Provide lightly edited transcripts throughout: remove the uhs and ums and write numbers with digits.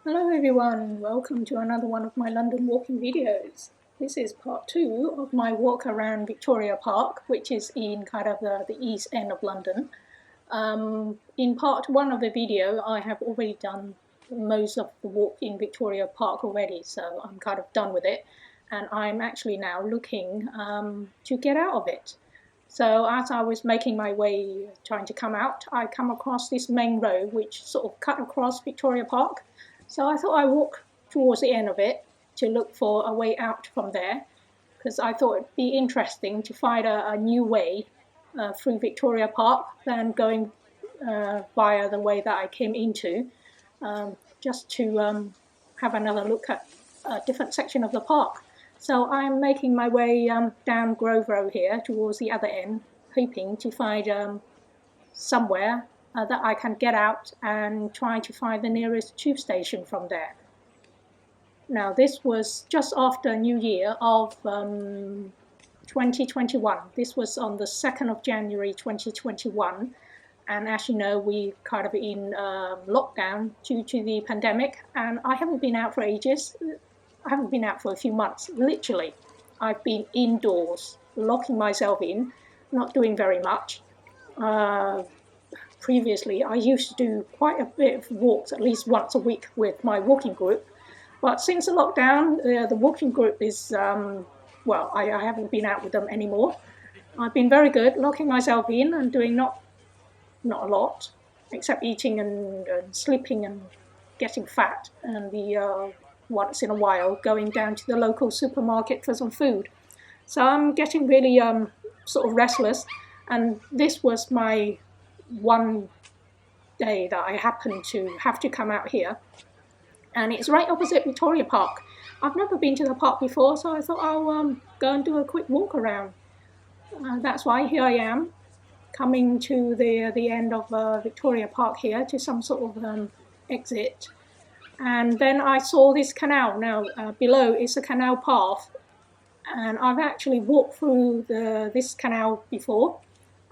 Hello everyone, welcome to another one of my London walking videos. This is part 2 of my walk around Victoria Park, which is in kind of the east end of London. In part 1 of the video, I have already done most of the walk in Victoria Park already, so I'm kind of done with it. And I'm actually now looking to get out of it. So as I was making my way, trying to come out, I come across this main road which sort of cut across Victoria Park. So I thought I'd walk towards the end of it to look for a way out from there, because I thought it'd be interesting to find a new way through Victoria Park than going via the way that I came into, just to have another look at a different section of the park. So I'm making my way down Grove Road here towards the other end, hoping to find somewhere that I can get out and try to find the nearest tube station from there. Now this was just after New Year of 2021. This was on the 2nd of January 2021. And as you know, we kind of in lockdown due to the pandemic, and I haven't been out for ages. I haven't been out for a few months, literally. I've been indoors, locking myself in, not doing very much. Previously, I used to do quite a bit of walks, at least once a week with my walking group. But since the lockdown, the walking group is, well, I haven't been out with them anymore. I've been very good, locking myself in and doing not a lot, except eating and sleeping and getting fat, and once in a while going down to the local supermarket for some food. So I'm getting really sort of restless, and this was my one day that I happened to have to come out here, and it's right opposite Victoria Park. I've never been to the park before, so I thought I'll go and do a quick walk around. That's why here I am, coming to the end of Victoria Park here to some sort of exit. And then I saw this canal. Now below is a canal path, and I've actually walked through this canal before.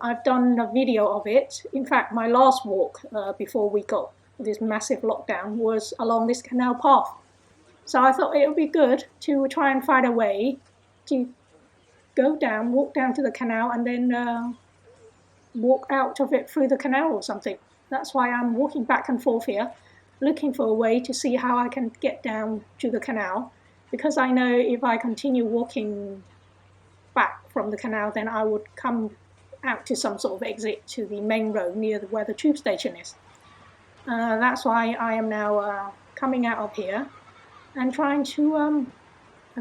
I've done a video of it. In fact, my last walk before we got this massive lockdown was along this canal path. So I thought it would be good to try and find a way to go down, walk down to the canal, and then walk out of it through the canal or something. That's why I'm walking back and forth here, looking for a way to see how I can get down to the canal, because I know if I continue walking back from the canal, then I would come out to some sort of exit to the main road near where the tube station is. That's why I am now coming out of here and trying to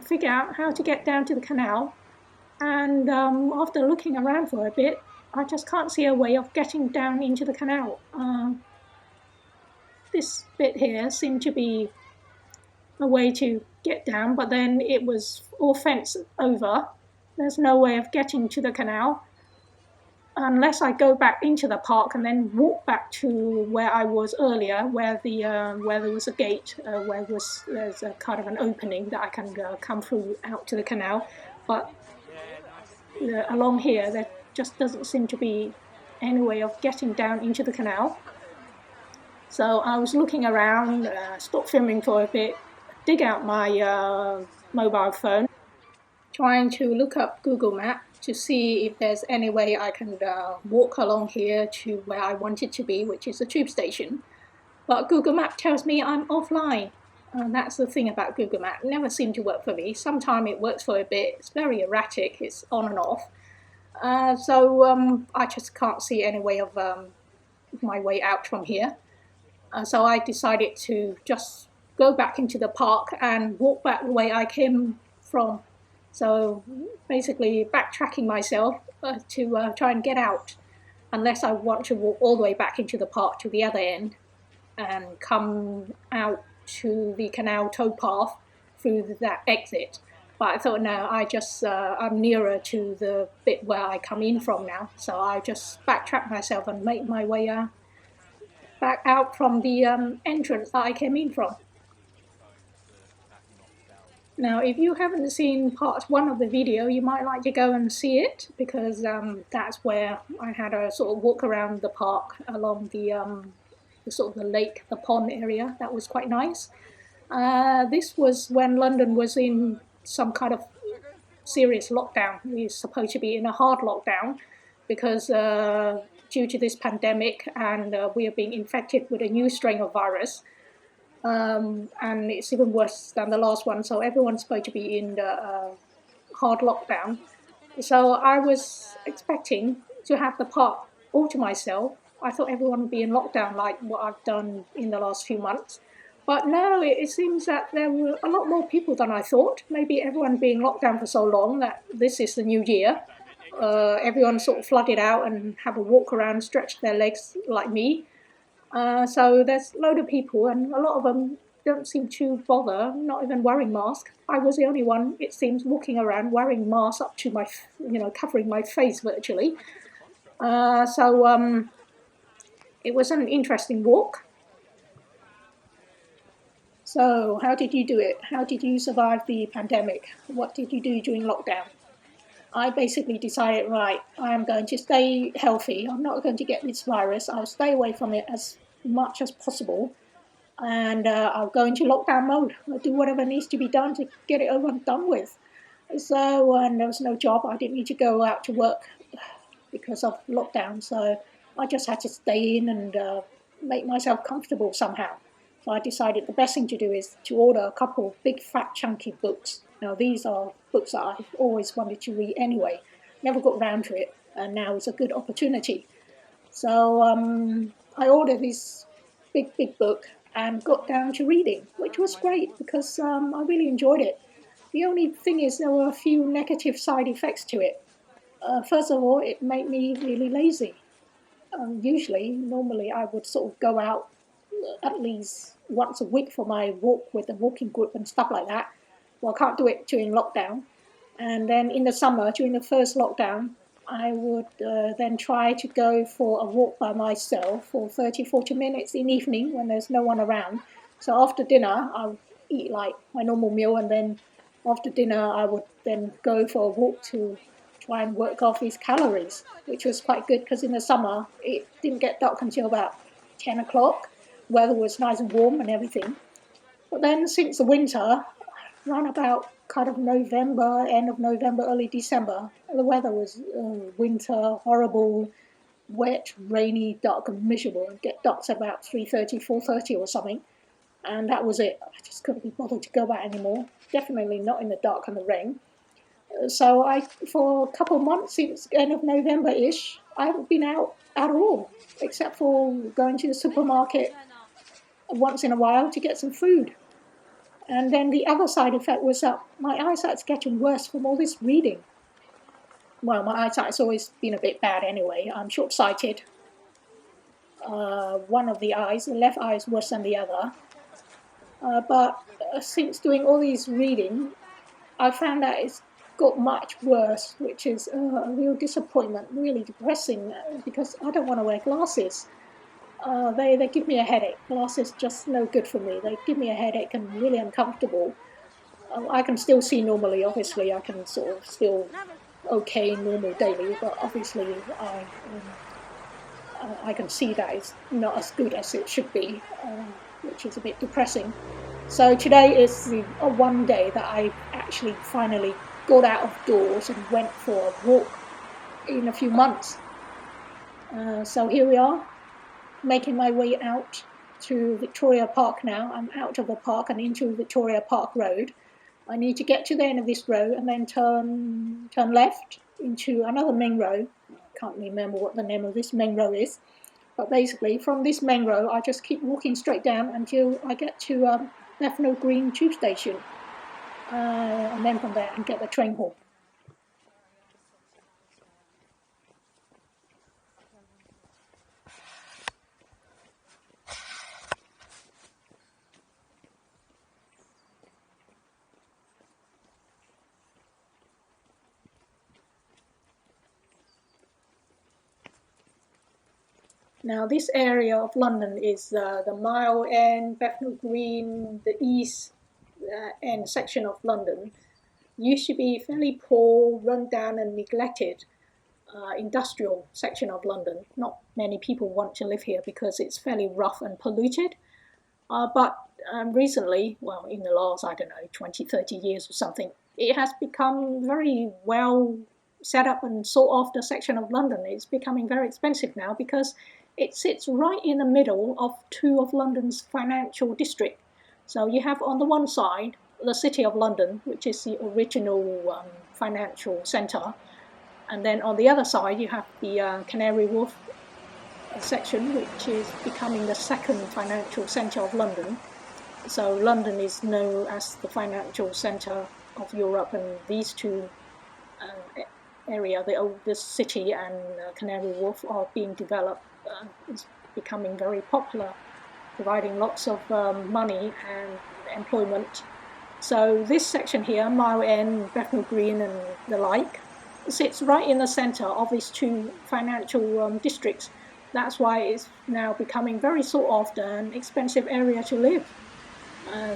figure out how to get down to the canal. And after looking around for a bit, I just can't see a way of getting down into the canal. This bit here seemed to be a way to get down, but then it was all fenced over. There's no way of getting to the canal unless I go back into the park and then walk back to where I was earlier, where there was a gate, where there's a kind of an opening that I can come through out to the canal. But along here, there just doesn't seem to be any way of getting down into the canal. So I was looking around, stopped filming for a bit, dig out my mobile phone, trying to look up Google Maps to see if there's any way I can walk along here to where I want it to be, which is the tube station. But Google Maps tells me I'm offline. And that's the thing about Google Maps. It never seemed to work for me. Sometimes it works for a bit. It's very erratic. It's on and off. So I just can't see any way of my way out from here. So I decided to just go back into the park and walk back the way I came from. So basically backtracking myself to try and get out, unless I want to walk all the way back into the park to the other end and come out to the canal towpath through that exit. But I thought, no, I'm nearer to the bit where I come in from now, so I just backtrack myself and make my way back out from the entrance that I came in from. Now, if you haven't seen part 1 of the video, you might like to go and see it, because that's where I had a sort of walk around the park along the the sort of the lake, the pond area. That was quite nice. This was when London was in some kind of serious lockdown. We were supposed to be in a hard lockdown because due to this pandemic, and we are being infected with a new strain of virus. And it's even worse than the last one. So everyone's supposed to be in the hard lockdown. So I was expecting to have the park all to myself. I thought everyone would be in lockdown like what I've done in the last few months. But no, it seems that there were a lot more people than I thought. Maybe everyone being locked down for so long that this is the new year. Everyone sort of flooded out and have a walk around, stretch their legs like me. So there's a load of people, and a lot of them don't seem to bother, not even wearing masks. I was the only one, it seems, walking around wearing masks up to my, covering my face virtually. So it was an interesting walk. So how did you do it? How did you survive the pandemic? What did you do during lockdown? I basically decided, right, I am going to stay healthy. I'm not going to get this virus. I'll stay away from it as much as possible. And I'll go into lockdown mode. I'll do whatever needs to be done to get it over and done with. So there was no job. I didn't need to go out to work because of lockdown. So I just had to stay in and make myself comfortable somehow. So I decided the best thing to do is to order a couple of big, fat, chunky books. Now, these are books that I've always wanted to read anyway. Never got round to it, and now is a good opportunity. So I ordered this big, big book and got down to reading, which was great because I really enjoyed it. The only thing is there were a few negative side effects to it. First of all, it made me really lazy. Normally I would sort of go out at least once a week for my walk with the walking group and stuff like that. Well, I can't do it during lockdown. And then in the summer, during the first lockdown, I would then try to go for a walk by myself for 30, 40 minutes in the evening when there's no one around. So after dinner, I would eat like my normal meal, and then after dinner, I would then go for a walk to try and work off these calories, which was quite good because in the summer, it didn't get dark until about 10 o'clock. Weather was nice and warm and everything. But then since the winter, around about kind of November, end of November, early December, the weather was winter, horrible, wet, rainy, dark and miserable. It get dark at about 3:30, 4:30 or something. And that was it. I just couldn't be bothered to go out anymore. Definitely not in the dark and the rain. So for a couple of months since end of November-ish, I haven't been out at all, except for going to the supermarket once in a while to get some food. And then the other side effect was that my eyesight's getting worse from all this reading. Well, my eyesight's always been a bit bad anyway. I'm short-sighted. One of the eyes, the left eye, is worse than the other. But since doing all these reading, I found that it's got much worse, which is a real disappointment, really depressing, because I don't want to wear glasses. They give me a headache. Glasses just no good for me. They give me a headache and really uncomfortable. I can still see normally, obviously. I can sort of still okay normal daily, but obviously I can see that it's not as good as it should be, which is a bit depressing. So today is the one day that I actually finally got out of doors and went for a walk in a few months. So here we are, making my way out to Victoria Park now. I'm out of the park and into Victoria Park Road. I need to get to the end of this road and then turn left into another main road. Can't remember what the name of this main road is. But basically, from this main road, I just keep walking straight down until I get to Bethnal Green tube station. And then from there, I can get the train home. Now, this area of London is the Mile End, Bethnal Green, the East End section of London. Used to be fairly poor, run down and neglected. industrial section of London. Not many people want to live here because it's fairly rough and polluted. But recently, well, in the last, I don't know, 20, 30 years or something, it has become very well set up and sought after section of London. It's becoming very expensive now because it sits right in the middle of two of London's financial districts. So you have on the one side the City of London, which is the original financial centre, and then on the other side you have the Canary Wharf section, which is becoming the second financial centre of London. So London is known as the financial centre of Europe, and these two area, the oldest city and Canary Wharf, are being developed. It's becoming very popular, providing lots of money and employment. So this section here, Mile End, Bethnal Green, and the like, sits right in the centre of these two financial districts. That's why it's now becoming very sought after and expensive area to live.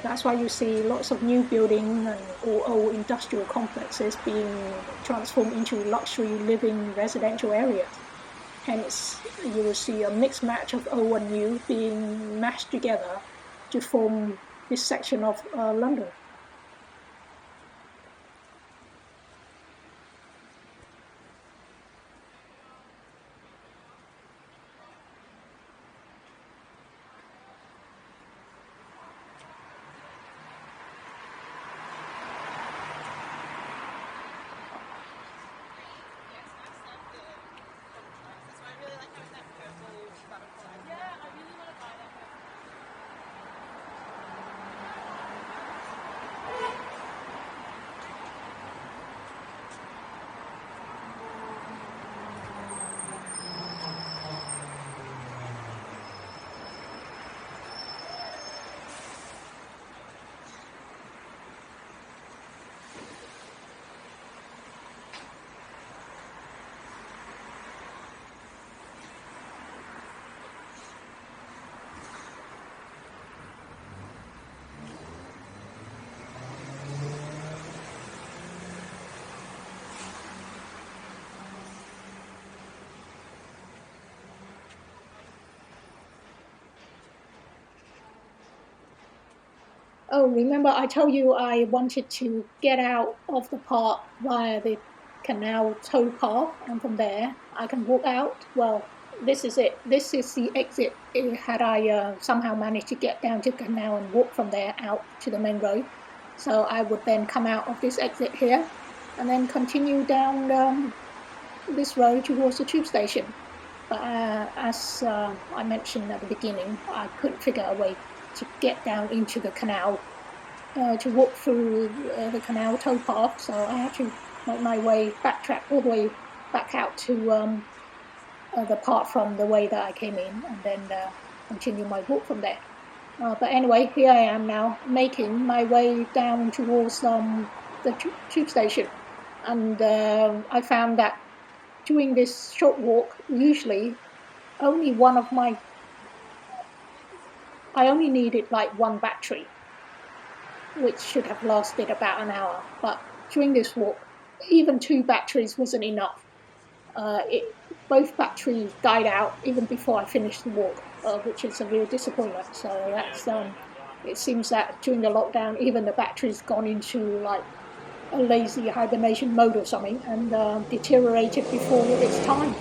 That's why you see lots of new buildings and old industrial complexes being transformed into luxury living residential areas. Hence, you will see a mixed match of old and new being mashed together to form this section of London. Oh, remember I told you I wanted to get out of the park via the canal tow path, and from there I can walk out. Well, this is it. This is the exit. Had I somehow managed to get down to the canal and walk from there out to the main road, so I would then come out of this exit here, and then continue down this road towards the tube station. But as I mentioned at the beginning, I couldn't figure a way to get down into the canal, to walk through the canal towpath, so I had to make my way, backtrack all the way back out to the part from the way that I came in, and then continue my walk from there. But anyway, here I am now, making my way down towards the tube station, and I found that doing this short walk, usually only one of my I only needed like one battery, which should have lasted about an hour. But during this walk, even two batteries wasn't enough. Both batteries died out even before I finished the walk, which is a real disappointment. So that's it seems that during the lockdown, even the battery's gone into like a lazy hibernation mode or something, and deteriorated before its time.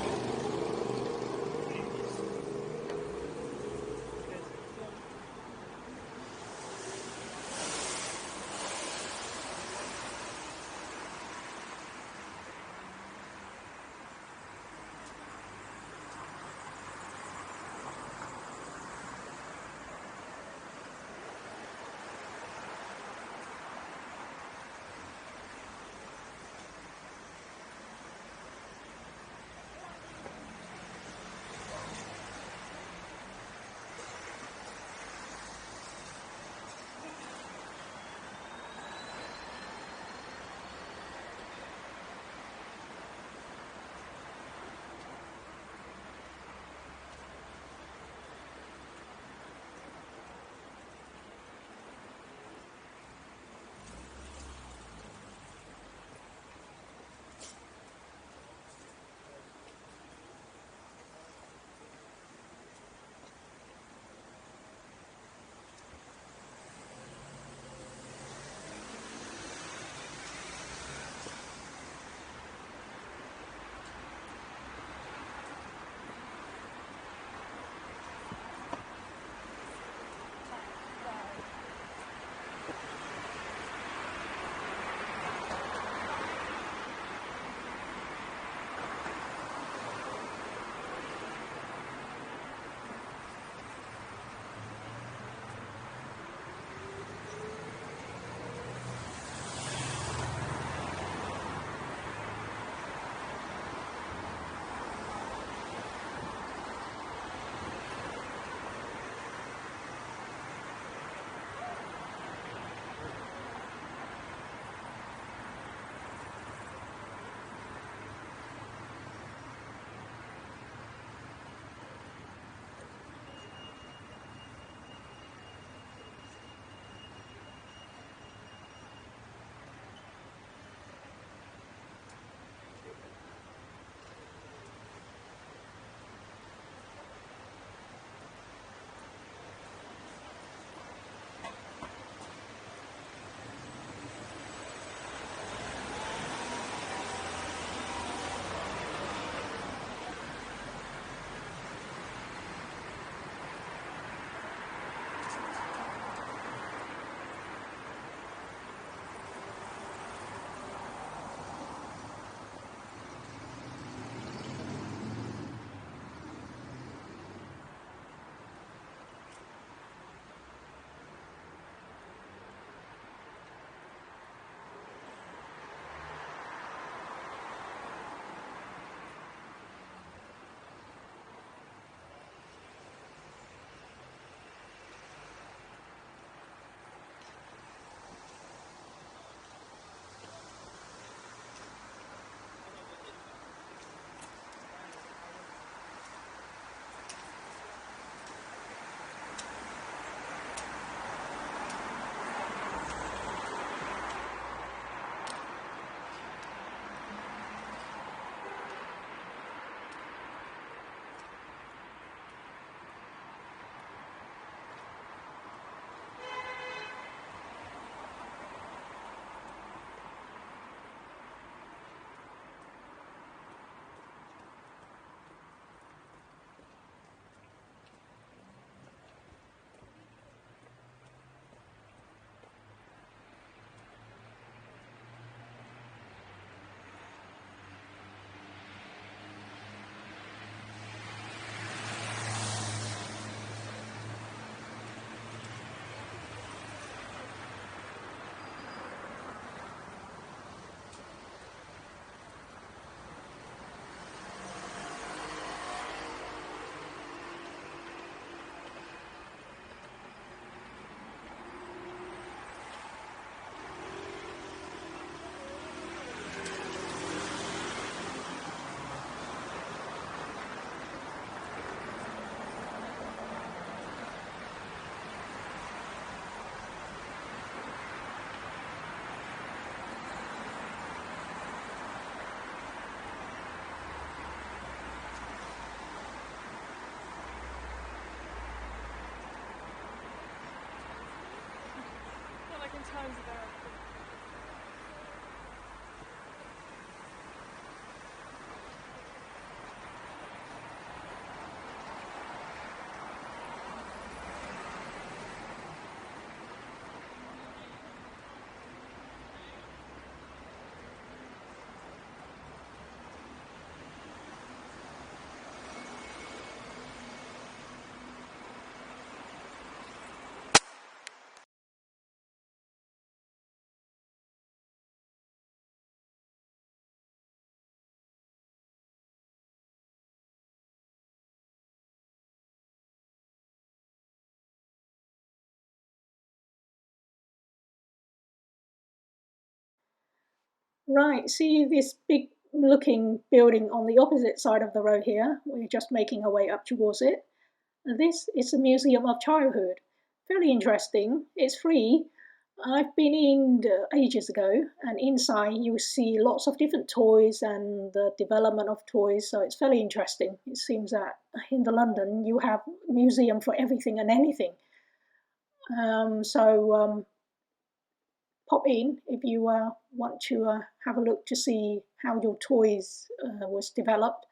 Right, see this big looking building on the opposite side of the road here? We're just making our way up towards it. This is a museum of childhood. Very interesting. It's free. I've been in ages ago, and inside you see lots of different toys and the development of toys. So it's very interesting. It seems that in the London you have a museum for everything and anything. So pop in if you want to have a look to see how your toys was developed.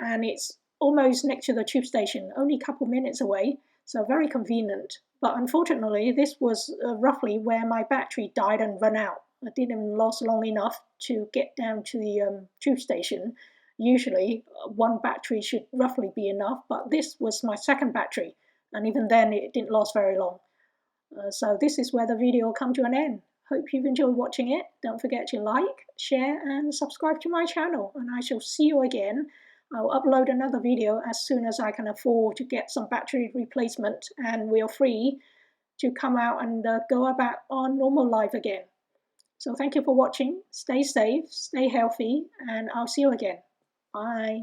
And it's almost next to the tube station, only a couple minutes away, so very convenient. But unfortunately, this was roughly where my battery died and ran out. It didn't last long enough to get down to the tube station. Usually, one battery should roughly be enough, but this was my second battery, and even then, it didn't last very long. So this is where the video will come to an end. Hope you've enjoyed watching it. Don't forget to like, share and subscribe to my channel, and I shall see you again. I'll upload another video as soon as I can afford to get some battery replacement and we're free to come out and go about our normal life again. So thank you for watching. Stay safe, stay healthy, and I'll see you again. Bye.